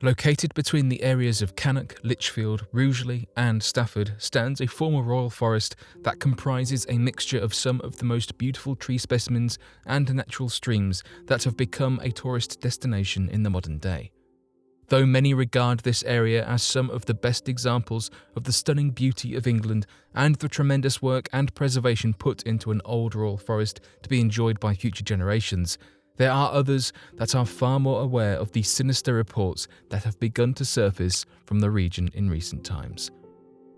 Located between the areas of Cannock, Lichfield, Rugeley and Stafford stands a former royal forest that comprises a mixture of some of the most beautiful tree specimens and natural streams that have become a tourist destination in the modern day. Though many regard this area as some of the best examples of the stunning beauty of England and the tremendous work and preservation put into an old royal forest to be enjoyed by future generations, there are others that are far more aware of the sinister reports that have begun to surface from the region in recent times.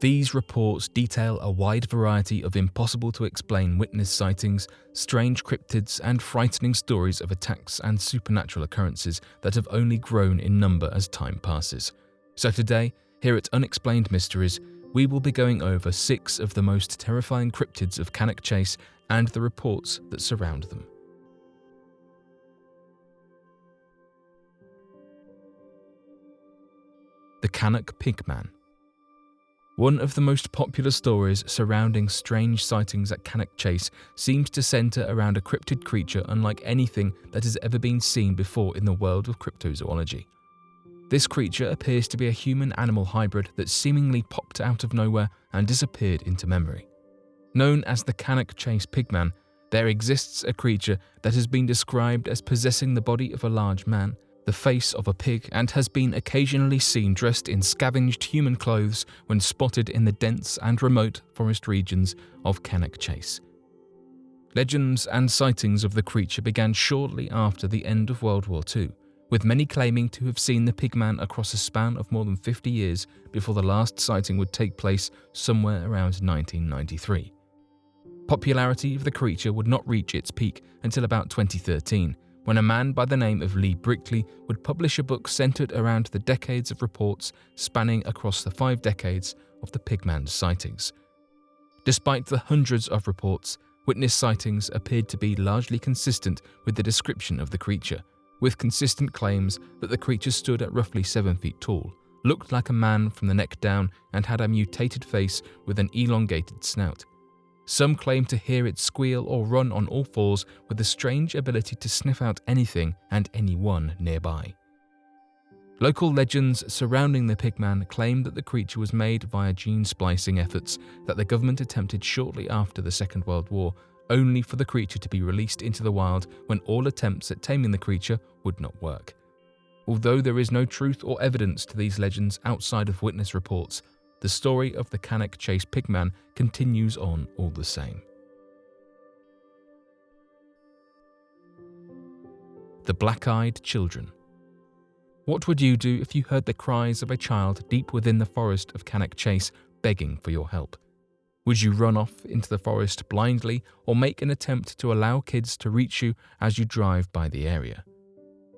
These reports detail a wide variety of impossible-to-explain witness sightings, strange cryptids, and frightening stories of attacks and supernatural occurrences that have only grown in number as time passes. So today, here at Unexplained Mysteries, we will be going over 6 of the most terrifying cryptids of Cannock Chase and the reports that surround them. The Kanak Pigman. One of the most popular stories surrounding strange sightings at Cannock Chase seems to centre around a cryptid creature unlike anything that has ever been seen before in the world of cryptozoology. This creature appears to be a human-animal hybrid that seemingly popped out of nowhere and disappeared into memory. Known as the Kanak Chase Pigman, there exists a creature that has been described as possessing the body of a large man, the face of a pig, and has been occasionally seen dressed in scavenged human clothes when spotted in the dense and remote forest regions of Cannock Chase. Legends and sightings of the creature began shortly after the end of World War II, with many claiming to have seen the pigman across a span of more than 50 years before the last sighting would take place somewhere around 1993. Popularity of the creature would not reach its peak until about 2013, when a man by the name of Lee Brickley would publish a book centered around the decades of reports spanning across the 5 decades of the pigman's sightings. Despite the hundreds of reports, witness sightings appeared to be largely consistent with the description of the creature, with consistent claims that the creature stood at roughly 7 feet tall, looked like a man from the neck down, and had a mutated face with an elongated snout. Some claim to hear it squeal or run on all fours with a strange ability to sniff out anything and anyone nearby. Local legends surrounding the pigman claim that the creature was made via gene splicing efforts that the government attempted shortly after the Second World War, only for the creature to be released into the wild when all attempts at taming the creature would not work. Although there is no truth or evidence to these legends outside of witness reports, the story of the Cannock Chase Pigman continues on all the same. The BlackEyed Children. What would you do if you heard the cries of a child deep within the forest of Cannock Chase begging for your help? Would you run off into the forest blindly or make an attempt to allow kids to reach you as you drive by the area?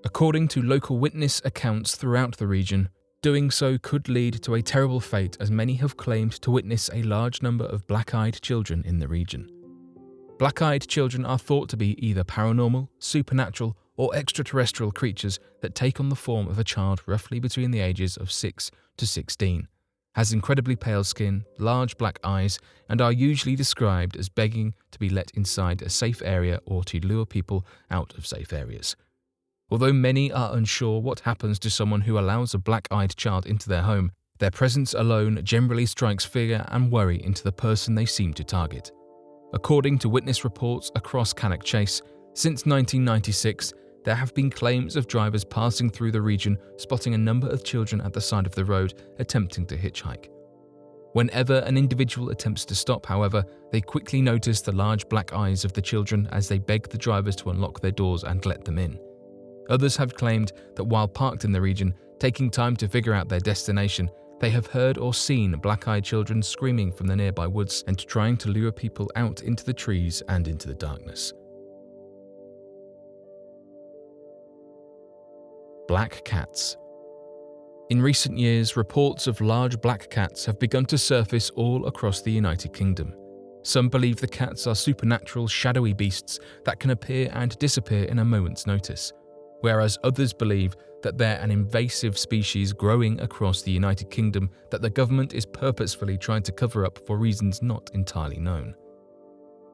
According to local witness accounts throughout the region, doing so could lead to a terrible fate, as many have claimed to witness a large number of black-eyed children in the region. Black-eyed children are thought to be either paranormal, supernatural, or extraterrestrial creatures that take on the form of a child roughly between the ages of 6 to 16, has incredibly pale skin, large black eyes, and are usually described as begging to be let inside a safe area or to lure people out of safe areas. Although many are unsure what happens to someone who allows a black-eyed child into their home, their presence alone generally strikes fear and worry into the person they seem to target. According to witness reports across Cannock Chase, since 1996, there have been claims of drivers passing through the region spotting a number of children at the side of the road attempting to hitchhike. Whenever an individual attempts to stop, however, they quickly notice the large black eyes of the children as they beg the drivers to unlock their doors and let them in. Others have claimed that while parked in the region, taking time to figure out their destination, they have heard or seen black-eyed children screaming from the nearby woods and trying to lure people out into the trees and into the darkness. Black cats. In recent years, reports of large black cats have begun to surface all across the United Kingdom. Some believe the cats are supernatural, shadowy beasts that can appear and disappear in a moment's notice, whereas others believe that they're an invasive species growing across the United Kingdom that the government is purposefully trying to cover up for reasons not entirely known.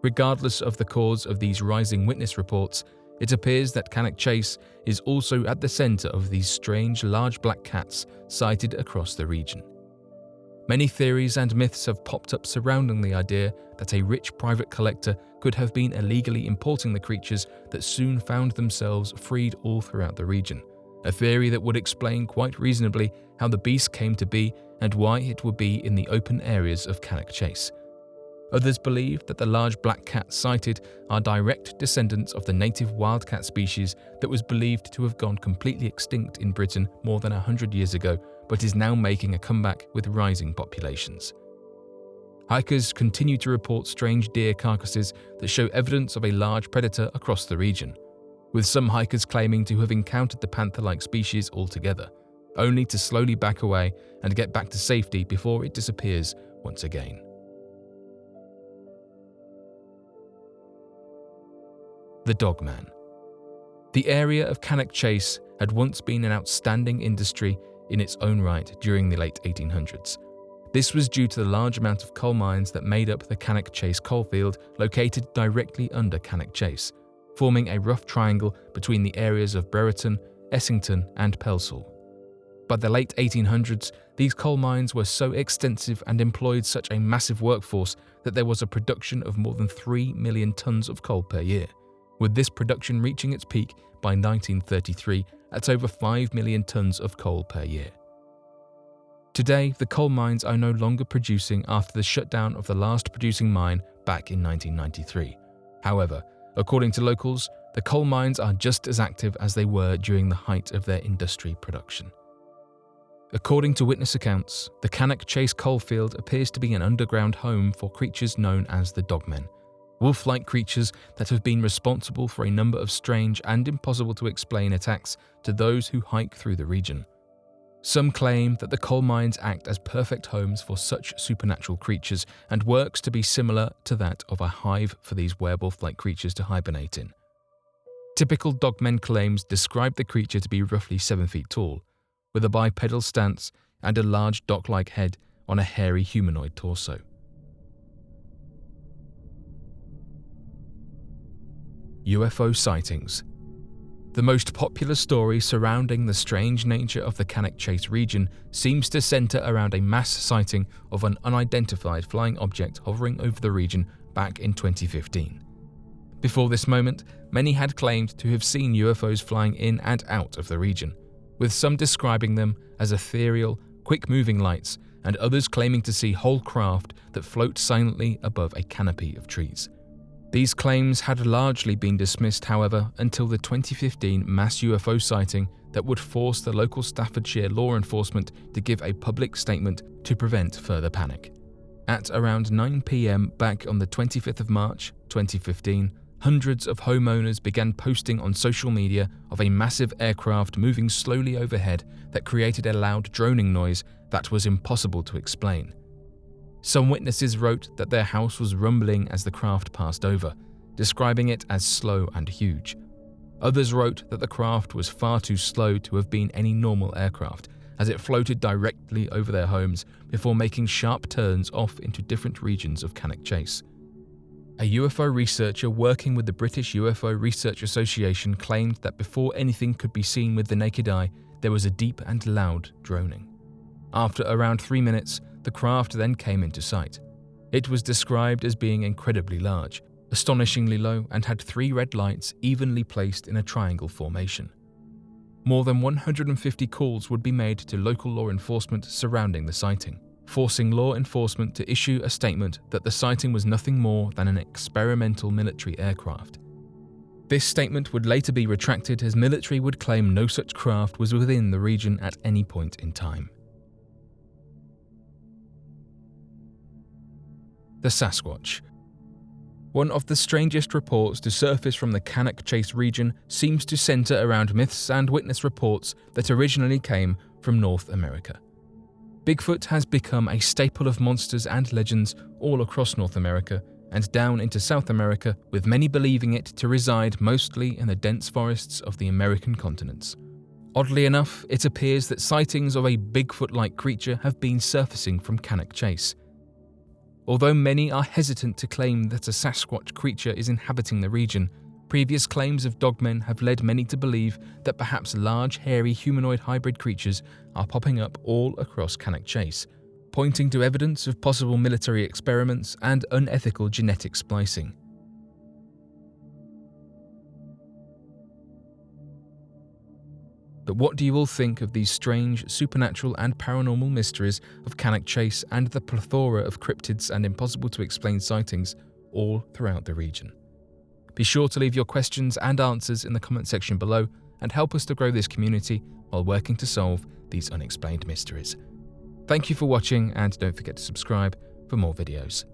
Regardless of the cause of these rising witness reports, it appears that Cannock Chase is also at the centre of these strange large black cats sighted across the region. Many theories and myths have popped up surrounding the idea that a rich private collector could have been illegally importing the creatures that soon found themselves freed all throughout the region, a theory that would explain quite reasonably how the beast came to be and why it would be in the open areas of Cannock Chase. Others believe that the large black cats sighted are direct descendants of the native wildcat species that was believed to have gone completely extinct in Britain more than 100 years ago, but is now making a comeback with rising populations. Hikers continue to report strange deer carcasses that show evidence of a large predator across the region, with some hikers claiming to have encountered the panther-like species altogether, only to slowly back away and get back to safety before it disappears once again. The Dogman. The area of Cannock Chase had once been an outstanding industry in its own right during the late 1800s. This was due to the large amount of coal mines that made up the Cannock Chase coalfield located directly under Cannock Chase, forming a rough triangle between the areas of Brereton, Essington and Pelsall. By the late 1800s, these coal mines were so extensive and employed such a massive workforce that there was a production of more than 3 million tonnes of coal per year, with this production reaching its peak by 1933 at over 5 million tonnes of coal per year. Today, the coal mines are no longer producing after the shutdown of the last producing mine back in 1993. However, according to locals, the coal mines are just as active as they were during the height of their industry production. According to witness accounts, the Cannock Chase coalfield appears to be an underground home for creatures known as the Dogmen, wolf-like creatures that have been responsible for a number of strange and impossible-to-explain attacks to those who hike through the region. Some claim that the coal mines act as perfect homes for such supernatural creatures and works to be similar to that of a hive for these werewolf-like creatures to hibernate in. Typical Dogmen claims describe the creature to be roughly 7 feet tall, with a bipedal stance and a large dock-like head on a hairy humanoid torso. UFO sightings. The most popular story surrounding the strange nature of the Cannock Chase region seems to centre around a mass sighting of an unidentified flying object hovering over the region back in 2015. Before this moment, many had claimed to have seen UFOs flying in and out of the region, with some describing them as ethereal, quick-moving lights, and others claiming to see whole craft that float silently above a canopy of trees. These claims had largely been dismissed, however, until the 2015 mass UFO sighting that would force the local Staffordshire law enforcement to give a public statement to prevent further panic. At around 9 p.m. back on the 25th of March, 2015, hundreds of homeowners began posting on social media of a massive aircraft moving slowly overhead that created a loud droning noise that was impossible to explain. Some witnesses wrote that their house was rumbling as the craft passed over, describing it as slow and huge. Others wrote that the craft was far too slow to have been any normal aircraft, as it floated directly over their homes before making sharp turns off into different regions of Cannock Chase. A UFO researcher working with the British UFO Research Association claimed that before anything could be seen with the naked eye, there was a deep and loud droning. After around 3 minutes, the craft then came into sight. It was described as being incredibly large, astonishingly low, and had 3 red lights evenly placed in a triangle formation. More than 150 calls would be made to local law enforcement surrounding the sighting, forcing law enforcement to issue a statement that the sighting was nothing more than an experimental military aircraft. This statement would later be retracted as military would claim no such craft was within the region at any point in time. The Sasquatch. One of the strangest reports to surface from the Cannock Chase region seems to centre around myths and witness reports that originally came from North America. Bigfoot has become a staple of monsters and legends all across North America and down into South America, with many believing it to reside mostly in the dense forests of the American continents. Oddly enough, it appears that sightings of a Bigfoot-like creature have been surfacing from Cannock Chase. Although many are hesitant to claim that a Sasquatch creature is inhabiting the region, Previous claims of dogmen have led many to believe that perhaps large, hairy humanoid hybrid creatures are popping up all across Cannock Chase, pointing to evidence of possible military experiments and unethical genetic splicing. But what do you all think of these strange, supernatural and paranormal mysteries of Cannock Chase and the plethora of cryptids and impossible-to-explain sightings all throughout the region? Be sure to leave your questions and answers in the comment section below and help us to grow this community while working to solve these unexplained mysteries. Thank you for watching, and don't forget to subscribe for more videos.